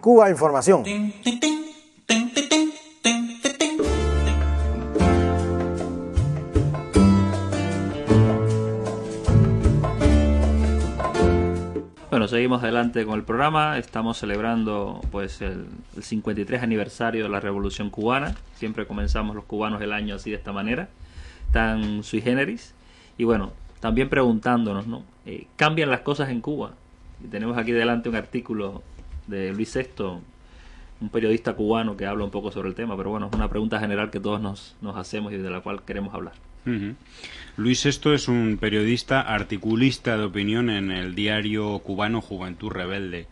Cuba Información. Bueno, seguimos adelante con el programa. Estamos celebrando pues el 53 aniversario de la Revolución Cubana. Siempre comenzamos los cubanos el año así, de esta manera, tan sui generis. Y bueno, también preguntándonos, ¿no? ¿Cambian las cosas en Cuba? Y tenemos aquí delante un artículo de Luis Sesto, un periodista cubano que habla un poco sobre el tema, pero bueno, es una pregunta general que todos nos hacemos y de la cual queremos hablar. Luis Sesto es un periodista articulista de opinión en el diario cubano Juventud Rebelde.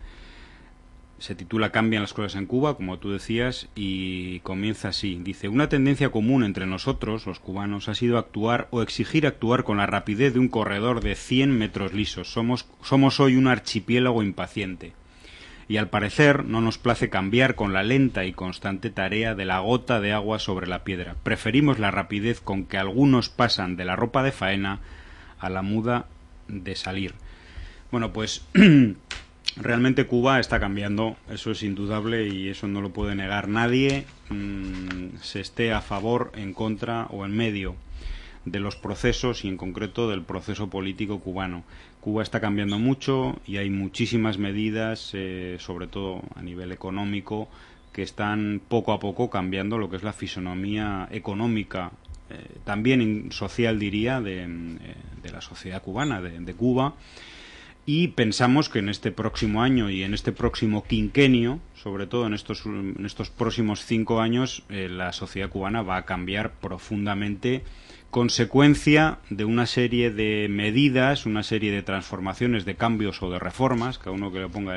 Se titula Cambian las cosas en Cuba, como tú decías, y comienza así. Dice: una tendencia común entre nosotros, los cubanos, ha sido actuar o exigir actuar con la rapidez de un corredor de 100 metros lisos. Somos hoy un archipiélago impaciente. Y al parecer no nos place cambiar con la lenta y constante tarea de la gota de agua sobre la piedra. Preferimos la rapidez con que algunos pasan de la ropa de faena a la muda de salir. Bueno, pues realmente Cuba está cambiando, eso es indudable y eso no lo puede negar nadie, se esté a favor, en contra o en medio de los procesos y en concreto del proceso político cubano. Cuba está cambiando mucho y hay muchísimas medidas, sobre todo a nivel económico, que están poco a poco cambiando lo que es la fisonomía económica, también social diría, de la sociedad cubana, de Cuba. Y pensamos que en este próximo año y en este próximo quinquenio, sobre todo en estos próximos 5 años, la sociedad cubana va a cambiar profundamente, consecuencia de una serie de medidas, una serie de transformaciones, de cambios o de reformas, cada uno que le ponga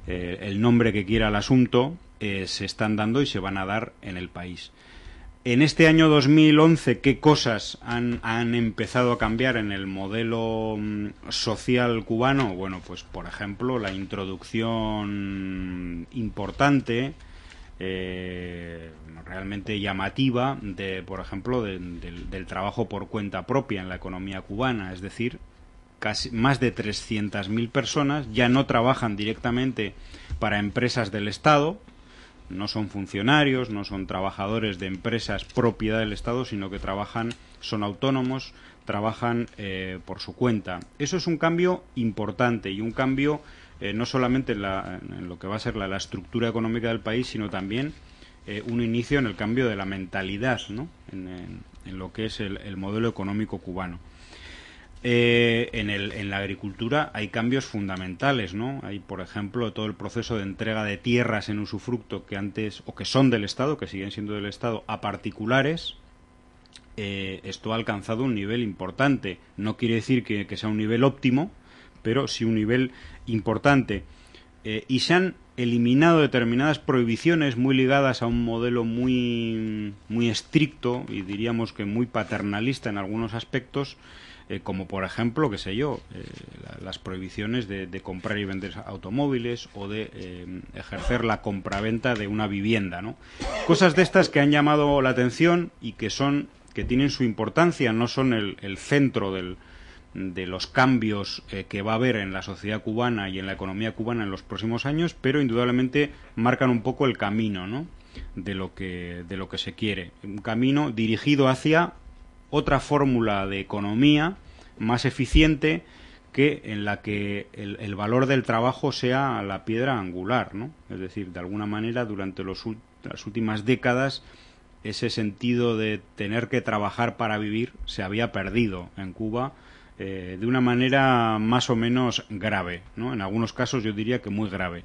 el nombre que quiera al asunto, se están dando y se van a dar en el país. En este año 2011, ¿qué cosas han empezado a cambiar en el modelo social cubano? Bueno, pues por ejemplo, la introducción importante, realmente llamativa, por ejemplo, del trabajo por cuenta propia en la economía cubana. Es decir, casi más de 300.000 personas ya no trabajan directamente para empresas del Estado. No son funcionarios, no son trabajadores de empresas propiedad del Estado, sino que son autónomos, trabajan por su cuenta. Eso es un cambio importante y un cambio no solamente en lo que va a ser la estructura económica del país, sino también un inicio en el cambio de la mentalidad, ¿no? en lo que es el modelo económico cubano. En la agricultura hay cambios fundamentales, ¿no? Hay, por ejemplo, todo el proceso de entrega de tierras en usufructo que antes, o que son del Estado, que siguen siendo del Estado, a particulares. Esto ha alcanzado un nivel importante. No quiere decir que sea un nivel óptimo, pero sí un nivel importante. Y se han eliminado determinadas prohibiciones muy ligadas a un modelo muy estricto y diríamos que muy paternalista en algunos aspectos, como por ejemplo, qué sé yo, las prohibiciones de comprar y vender automóviles o de ejercer la compraventa de una vivienda, ¿no? Cosas de estas que han llamado la atención y que tienen su importancia, no son el centro de los cambios que va a haber en la sociedad cubana y en la economía cubana en los próximos años, pero indudablemente marcan un poco el camino, ¿no? de lo que se quiere, un camino dirigido hacia otra fórmula de economía más eficiente, en la que el valor del trabajo sea la piedra angular, ¿no? Es decir, de alguna manera durante las últimas décadas ese sentido de tener que trabajar para vivir se había perdido en Cuba de una manera más o menos grave, ¿no? En algunos casos yo diría que muy grave.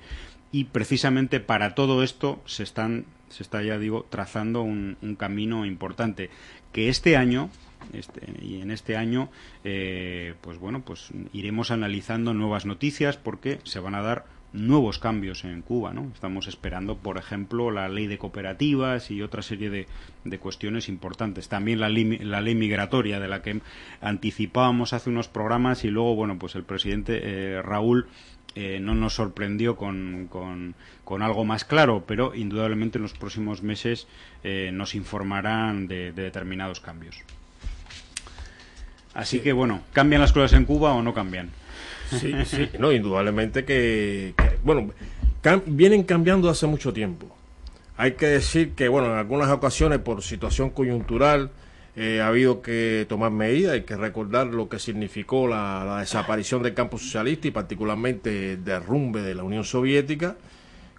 Y precisamente para todo esto se está ya digo trazando un camino importante que este año pues bueno, pues iremos analizando nuevas noticias porque se van a dar nuevos cambios en Cuba, ¿no? Estamos esperando, por ejemplo, la ley de cooperativas y otra serie de cuestiones importantes. También la ley migratoria, de la que anticipábamos hace unos programas, y luego, bueno, pues el presidente Raúl no nos sorprendió con algo más claro, pero indudablemente en los próximos meses nos informarán de determinados cambios. Así que, bueno, ¿cambian las cosas en Cuba o no cambian? Sí, sí, no, indudablemente bueno, vienen cambiando hace mucho tiempo. Hay que decir que, bueno, en algunas ocasiones por situación coyuntural ha habido que tomar medidas. Hay que recordar lo que significó la desaparición del campo socialista y particularmente el derrumbe de la Unión Soviética.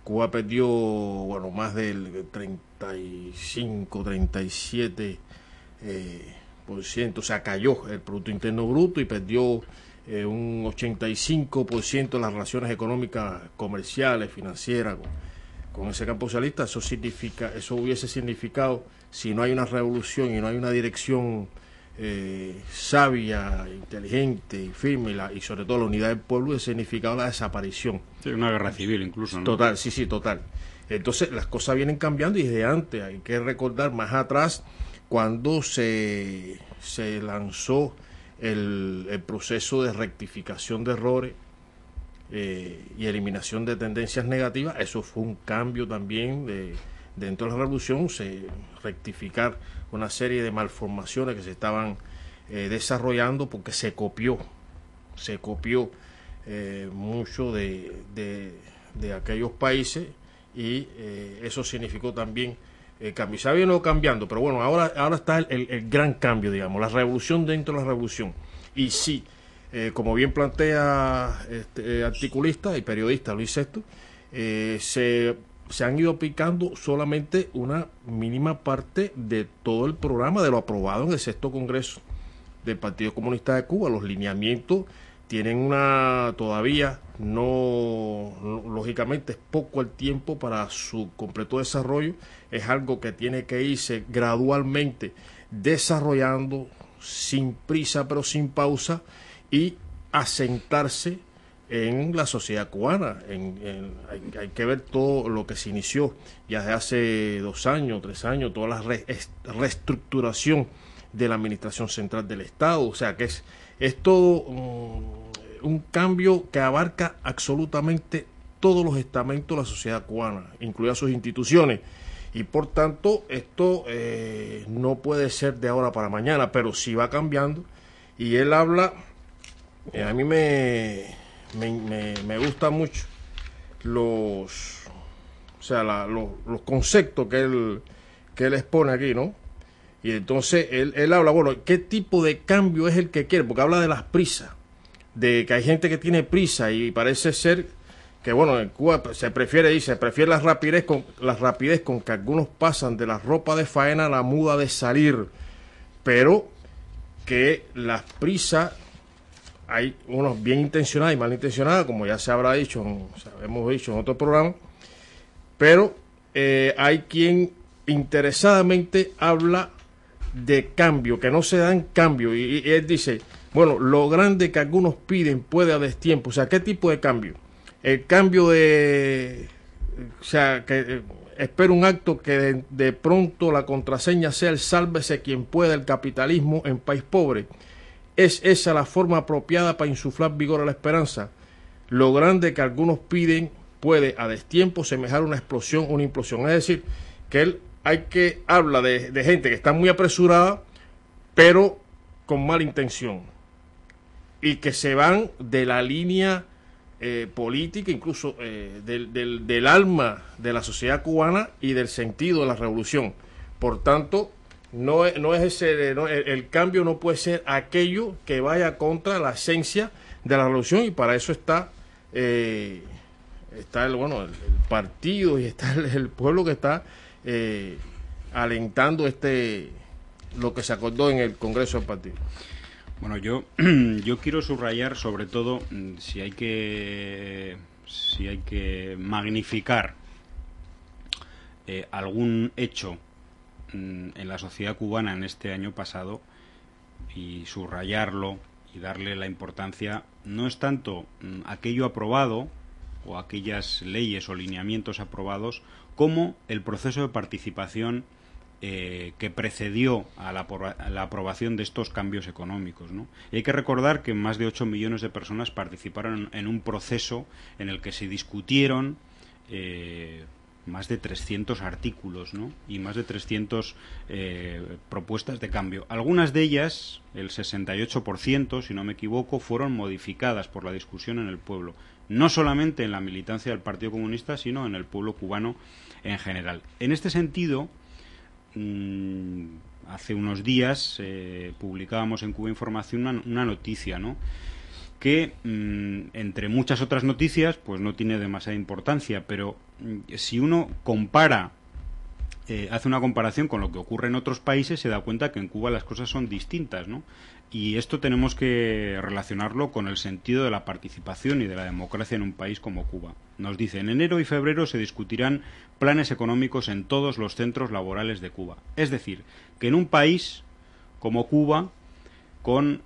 Cuba perdió, bueno, más del 35, 37 por ciento, o sea, cayó el Producto Interno Bruto y perdió un 85% de las relaciones económicas, comerciales, financieras con ese campo socialista. Eso hubiese significado, si no hay una revolución y no hay una dirección sabia, inteligente y firme y sobre todo la unidad del pueblo, hubiese significado la desaparición. Sí, una guerra civil incluso, ¿no? Total, sí, total. Entonces las cosas vienen cambiando y desde antes. Hay que recordar más atrás cuando se lanzó el proceso de rectificación de errores y eliminación de tendencias negativas. Eso fue un cambio también dentro de la revolución, rectificar una serie de malformaciones que se estaban desarrollando porque se copió mucho de aquellos países y eso significó también cambio. Se ha venido cambiando, pero bueno, ahora está el gran cambio, digamos, la revolución dentro de la revolución. Y sí, como bien plantea este articulista y periodista Luis Sesto, se han ido aplicando solamente una mínima parte de todo el programa de lo aprobado en el sexto Congreso del Partido Comunista de Cuba. Los lineamientos tienen todavía lógicamente es poco el tiempo para su completo desarrollo. Es algo que tiene que irse gradualmente desarrollando sin prisa pero sin pausa y asentarse en la sociedad cubana. Hay que ver todo lo que se inició ya desde hace 2 años, 3 años, toda la reestructuración de la administración central del Estado. O sea que es todo un cambio que abarca absolutamente todos los estamentos de la sociedad cubana, incluidas sus instituciones. Y por tanto, esto no puede ser de ahora para mañana, pero sí va cambiando. Y él habla, a mí me gusta mucho los conceptos que él expone aquí, ¿no? Y entonces él habla, bueno, ¿qué tipo de cambio es el que quiere? Porque habla de las prisas, de que hay gente que tiene prisa y parece ser que, bueno, en Cuba se prefiere la rapidez con que algunos pasan de la ropa de faena a la muda de salir, pero que las prisas, hay unos bien intencionadas y mal intencionadas, como ya se habrá dicho, hemos dicho en otro programa, pero hay quien interesadamente habla de cambio, que no se dan cambio, y él dice, bueno, lo grande que algunos piden puede a destiempo. O sea, ¿qué tipo de cambio? El cambio que espero un acto que de pronto la contraseña sea el sálvese quien pueda el capitalismo en país pobre. ¿Es esa la forma apropiada para insuflar vigor a la esperanza? Lo grande que algunos piden puede a destiempo semejar una explosión, una implosión. Es decir, que él habla de gente que está muy apresurada, pero con mala intención, y que se van de la línea política, incluso del alma de la sociedad cubana y del sentido de la revolución. Por tanto, el cambio no puede ser aquello que vaya contra la esencia de la revolución, y para eso está el partido y está el pueblo que está alentando lo que se acordó en el Congreso del partido. Bueno, yo quiero subrayar sobre todo si hay que magnificar algún hecho en la sociedad cubana en este año pasado y subrayarlo y darle la importancia, no es tanto aquello aprobado o aquellas leyes o lineamientos aprobados como el proceso de participación que precedió a la aprobación de estos cambios económicos, ¿no? Y hay que recordar que más de 8 millones de personas participaron en un proceso en el que se discutieron más de 300 artículos, ¿no? Y más de 300 propuestas de cambio. Algunas de ellas, el 68%, si no me equivoco, fueron modificadas por la discusión en el pueblo. No solamente en la militancia del Partido Comunista, sino en el pueblo cubano en general. En este sentido, hace unos días publicábamos en Cuba Información una noticia, ¿no?, que entre muchas otras noticias pues no tiene demasiada importancia, pero si uno compara, hace una comparación con lo que ocurre en otros países, se da cuenta que en Cuba las cosas son distintas, ¿no? Y esto tenemos que relacionarlo con el sentido de la participación y de la democracia en un país como Cuba. Nos dice: en enero y febrero se discutirán planes económicos en todos los centros laborales de Cuba. Es decir, que en un país como Cuba, con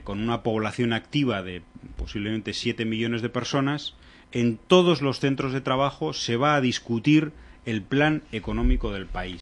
una población activa de posiblemente 7 millones de personas, en todos los centros de trabajo se va a discutir el plan económico del país.